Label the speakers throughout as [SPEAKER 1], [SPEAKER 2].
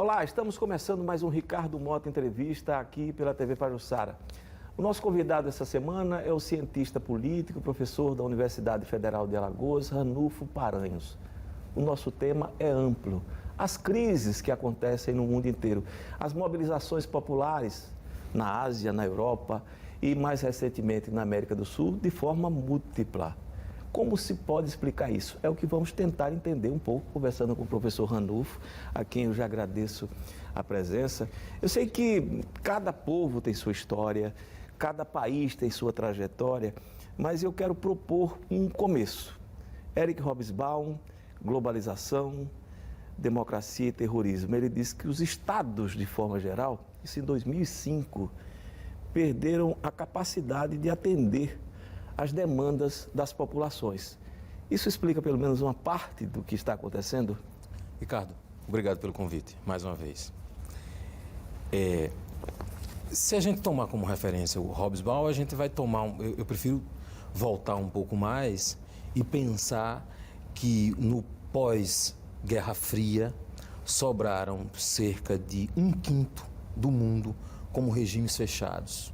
[SPEAKER 1] Olá, estamos começando mais um Ricardo Mota Entrevista aqui pela TV Pajuçara. O nosso convidado essa semana é o cientista político, professor da Universidade Federal de Alagoas, Ranulfo Paranhos. O nosso tema é amplo. As crises que acontecem no mundo inteiro, as mobilizações populares na Ásia, na Europa e mais recentemente na América do Sul, de forma múltipla. Como se pode explicar isso? É o que vamos tentar entender um pouco, conversando com o professor Ranulfo, a quem eu já agradeço a presença. Eu sei que cada povo tem sua história, cada país tem sua trajetória, mas eu quero propor um começo. Eric Hobsbawm, globalização, democracia e terrorismo. Ele diz que os estados, de forma geral, isso em 2005, perderam a capacidade de atender as demandas das populações. Isso explica pelo menos uma parte do que está acontecendo?
[SPEAKER 2] Ricardo, obrigado pelo convite, mais uma vez. Se a gente tomar como referência o Hobsbawm, a gente vai tomar, eu prefiro voltar um pouco mais e pensar que no pós-Guerra Fria sobraram cerca de 1/5 do mundo como regimes fechados.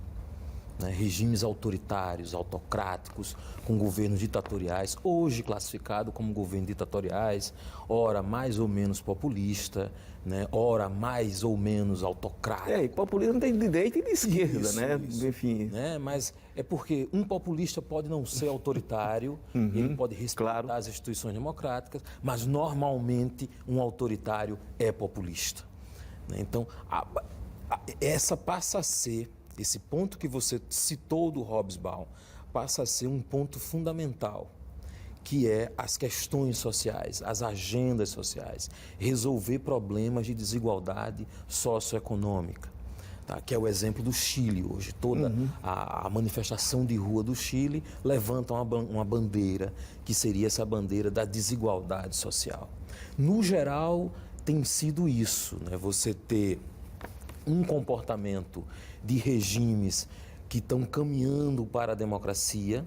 [SPEAKER 2] Regimes autoritários, autocráticos, com governos ditatoriais, hoje classificado como governos ditatoriais, ora mais ou menos populista, ora mais ou menos autocrático.
[SPEAKER 1] E populismo tem de direita e de esquerda,
[SPEAKER 2] Isso.
[SPEAKER 1] Enfim.
[SPEAKER 2] Mas é porque um populista pode não ser autoritário, ele pode respeitar
[SPEAKER 1] claro.
[SPEAKER 2] as instituições democráticas, mas normalmente um autoritário é populista. Então, essa passa a ser... Esse ponto que você citou do Hobsbawm passa a ser um ponto fundamental, que é as questões sociais, as agendas sociais, resolver problemas de desigualdade socioeconômica, tá? Que é o exemplo do Chile hoje. Toda a manifestação de rua do Chile levanta uma bandeira, que seria essa bandeira da desigualdade social. No geral, tem sido isso, você ter um comportamento de regimes que estão caminhando para a democracia,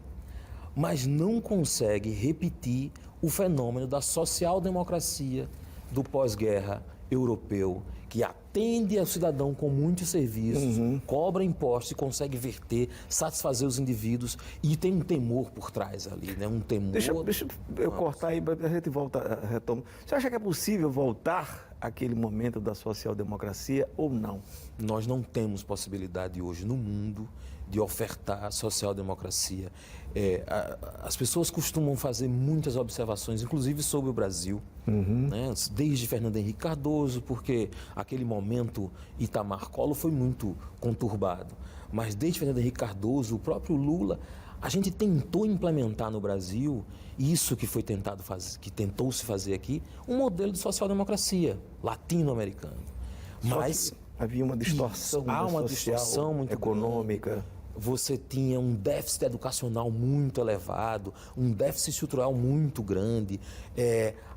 [SPEAKER 2] mas não consegue repetir o fenômeno da social-democracia do pós-guerra europeu, que atende ao cidadão com muitos serviços, cobra impostos e consegue verter, satisfazer os indivíduos, e tem um temor por trás ali, um temor...
[SPEAKER 1] Deixa eu cortar aí, a gente volta, retoma. Você acha que é possível voltar àquele momento da social-democracia ou não?
[SPEAKER 2] Nós não temos possibilidade hoje no mundo de ofertar social-democracia. As pessoas costumam fazer muitas observações, inclusive sobre o Brasil, desde Fernando Henrique Cardoso, porque aquele momento Itamar Collor foi muito conturbado. Mas desde Fernando Henrique Cardoso, o próprio Lula, a gente tentou implementar no Brasil isso que foi tentado fazer, que tentou se fazer aqui, um modelo de social-democracia latino-americano. Mas
[SPEAKER 1] havia uma distorção social,
[SPEAKER 2] muito
[SPEAKER 1] econômica.
[SPEAKER 2] Grande. Você tinha um déficit educacional muito elevado, um déficit estrutural muito grande.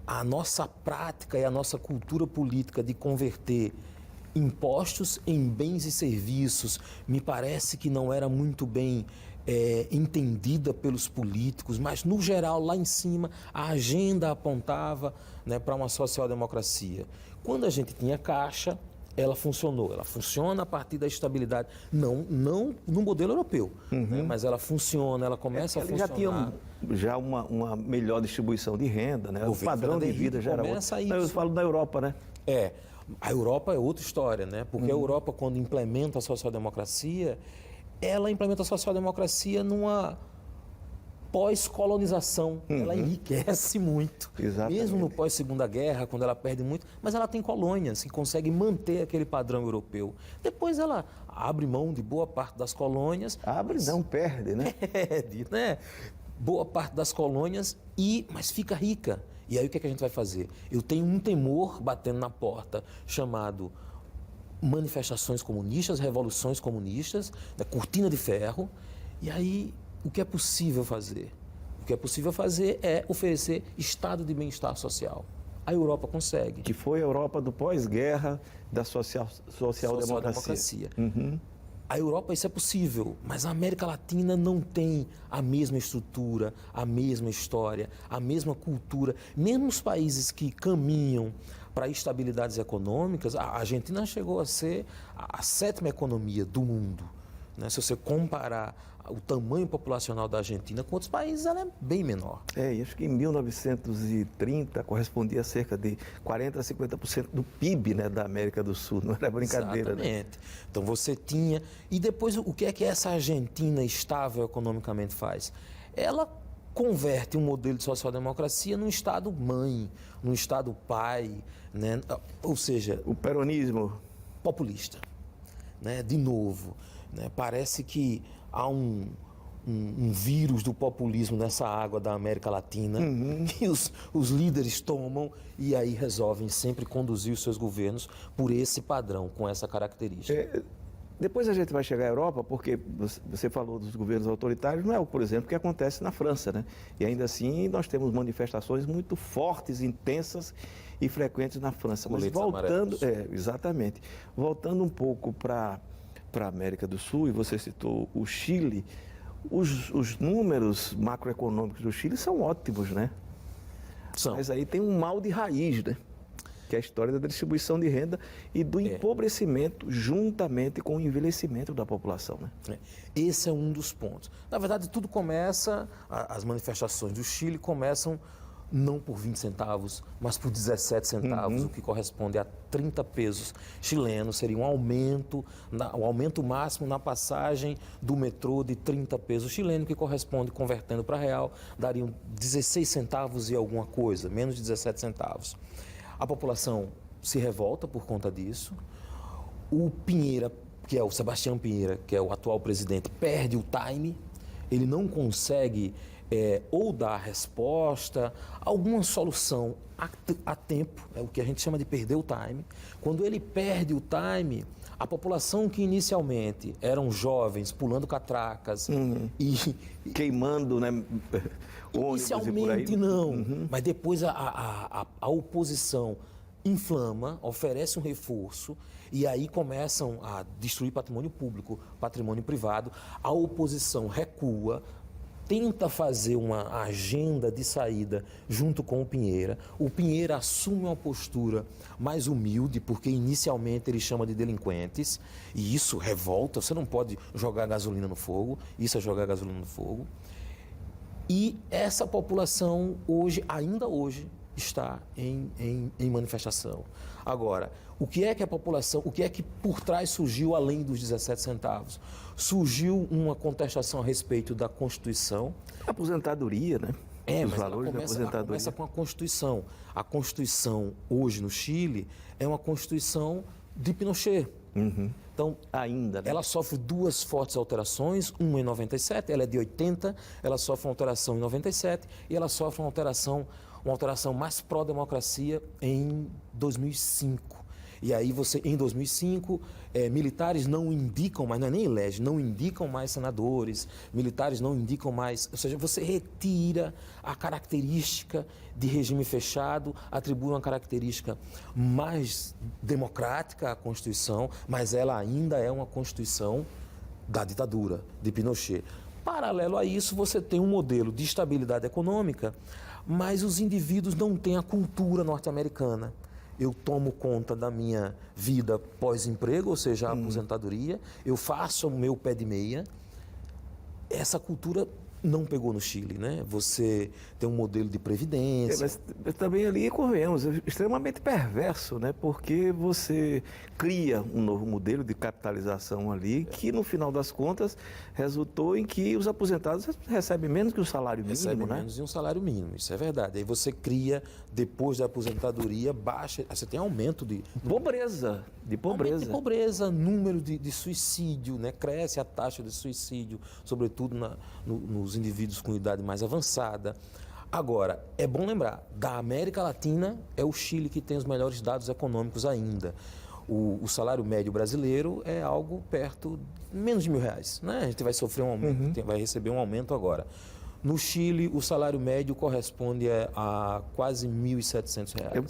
[SPEAKER 2] A nossa prática e a nossa cultura política de converter impostos em bens e serviços me parece que não era muito bem entendida pelos políticos, mas no geral lá em cima a agenda apontava para uma social-democracia. Quando a gente tinha Caixa, ela funcionou. Ela funciona a partir da estabilidade, não no modelo europeu, mas ela funciona, ela começa a funcionar.
[SPEAKER 1] Já tinha uma melhor distribuição de renda, o padrão de vida já era outro. Eu falo da Europa,
[SPEAKER 2] A Europa é outra história, porque a Europa, quando implementa a social-democracia, ela implementa a social-democracia numa pós-colonização. Ela enriquece muito.
[SPEAKER 1] Exatamente.
[SPEAKER 2] Mesmo no pós-Segunda Guerra, quando ela perde muito, mas ela tem colônias e consegue manter aquele padrão europeu. Depois ela abre mão de boa parte das colônias.
[SPEAKER 1] Não perde,
[SPEAKER 2] Perde, boa parte das colônias, mas fica rica. E aí o que a gente vai fazer? Eu tenho um temor batendo na porta, chamado manifestações comunistas, revoluções comunistas, cortina de ferro, e aí o que é possível fazer? O que é possível fazer é oferecer estado de bem-estar social. A Europa consegue.
[SPEAKER 1] Que foi a Europa do pós-guerra da social-democracia.
[SPEAKER 2] A Europa isso é possível, mas a América Latina não tem a mesma estrutura, a mesma história, a mesma cultura. Mesmo os países que caminham para estabilidades econômicas, a Argentina chegou a ser a 7ª economia do mundo, né? Se você comparar o tamanho populacional da Argentina com outros países, ela é bem menor.
[SPEAKER 1] E acho que em 1930 correspondia a cerca de 40% a 50% do PIB, né, da América do Sul, não era brincadeira.
[SPEAKER 2] Exatamente. Né? Então você tinha... E depois o que é que essa Argentina estável economicamente faz? Ela converte um modelo de social-democracia num Estado-mãe, num Estado-pai, né? Ou seja...
[SPEAKER 1] O peronismo.
[SPEAKER 2] Populista. Né? De novo, né? Parece que há um vírus do populismo nessa água da América Latina que os líderes tomam e aí resolvem sempre conduzir os seus governos por esse padrão, com essa característica.
[SPEAKER 1] Depois a gente vai chegar à Europa, porque você falou dos governos autoritários, não é, por exemplo, o que acontece na França, né? E ainda assim nós temos manifestações muito fortes, intensas e frequentes na França. Mas voltando, exatamente, voltando um pouco para a América do Sul, e você citou o Chile, os números macroeconômicos do Chile são ótimos, né?
[SPEAKER 2] São.
[SPEAKER 1] Mas aí tem um mal de raiz, né? Que é a história da distribuição de renda e do empobrecimento juntamente com o envelhecimento da população, né?
[SPEAKER 2] Esse é um dos pontos. Na verdade, tudo começa, as manifestações do Chile começam não por 20 centavos, mas por 17 centavos, o que corresponde a 30 pesos chilenos. Seria um aumento, o aumento máximo na passagem do metrô de 30 pesos chilenos, que corresponde, convertendo para real, dariam 16 centavos e alguma coisa, menos de 17 centavos. A população se revolta por conta disso. O Piñera, que é o Sebastião Piñera, que é o atual presidente, perde o time, ele não consegue ou dar resposta, alguma solução a tempo, é o que a gente chama de perder o time. Quando ele perde o time, a população que inicialmente eram jovens, pulando catracas e
[SPEAKER 1] queimando, né?
[SPEAKER 2] Inicialmente não, mas depois a oposição inflama, oferece um reforço e aí começam a destruir patrimônio público, patrimônio privado. A oposição recua, tenta fazer uma agenda de saída junto com o Piñera. O Piñera assume uma postura mais humilde, porque inicialmente ele chama de delinquentes, e isso revolta. Você não pode jogar gasolina no fogo, isso é jogar gasolina no fogo. E essa população hoje, ainda hoje, está em manifestação. Agora, o que é que a população, o que é que por trás surgiu além dos 17 centavos? Surgiu uma contestação a respeito da Constituição.
[SPEAKER 1] Aposentadoria, né?
[SPEAKER 2] Os valores da aposentadoria. Começa com a Constituição. A Constituição, hoje no Chile, é uma Constituição de Pinochet. Então,
[SPEAKER 1] ainda, né?
[SPEAKER 2] Ela sofre duas fortes alterações, uma em 97, ela é de 80, ela sofre uma alteração em 97 e ela sofre uma alteração mais pró-democracia em 2005. E aí em 2005, militares não indicam mais, não é nem elege, não indicam mais senadores, militares não indicam mais, ou seja, você retira a característica de regime fechado, atribui uma característica mais democrática à Constituição, mas ela ainda é uma Constituição da ditadura, de Pinochet. Paralelo a isso, você tem um modelo de estabilidade econômica, mas os indivíduos não têm a cultura norte-americana. Eu tomo conta da minha vida pós-emprego, ou seja, a aposentadoria, eu faço o meu pé de meia. Essa cultura não pegou no Chile, né? Você tem um modelo de previdência.
[SPEAKER 1] Mas também ali, convenhamos, é extremamente perverso, né? Porque você cria um novo modelo de capitalização ali, que no final das contas resultou em que os aposentados recebem menos que o salário mínimo,
[SPEAKER 2] recebem
[SPEAKER 1] né?
[SPEAKER 2] menos de um salário mínimo, isso é verdade. Aí você cria, depois da aposentadoria, você tem aumento de
[SPEAKER 1] pobreza.
[SPEAKER 2] Aumento de pobreza, número de suicídio, né? Cresce a taxa de suicídio, sobretudo nos indivíduos com idade mais avançada. Agora, é bom lembrar, da América Latina é o Chile que tem os melhores dados econômicos ainda. O salário médio brasileiro é algo perto de menos de R$1.000, né? A gente vai sofrer um aumento, vai receber um aumento agora. No Chile, o salário médio corresponde a quase R$ 1.700.
[SPEAKER 1] É um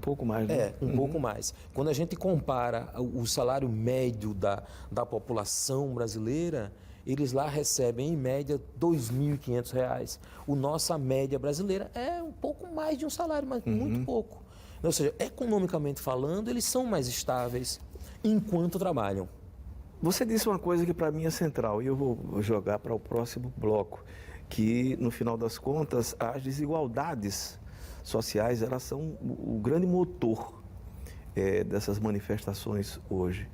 [SPEAKER 1] pouco mais, né?
[SPEAKER 2] É, um pouco mais. Quando a gente compara o salário médio da população brasileira, eles lá recebem, em média, R$ 2.500. Nossa média brasileira é um pouco mais de um salário, mas muito pouco. Ou seja, economicamente falando, eles são mais estáveis enquanto trabalham.
[SPEAKER 1] Você disse uma coisa que para mim é central e eu vou jogar para o próximo bloco, que no final das contas as desigualdades sociais elas são o grande motor dessas manifestações hoje.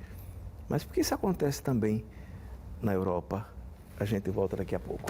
[SPEAKER 1] Mas por que isso acontece também na Europa? A gente volta daqui a pouco.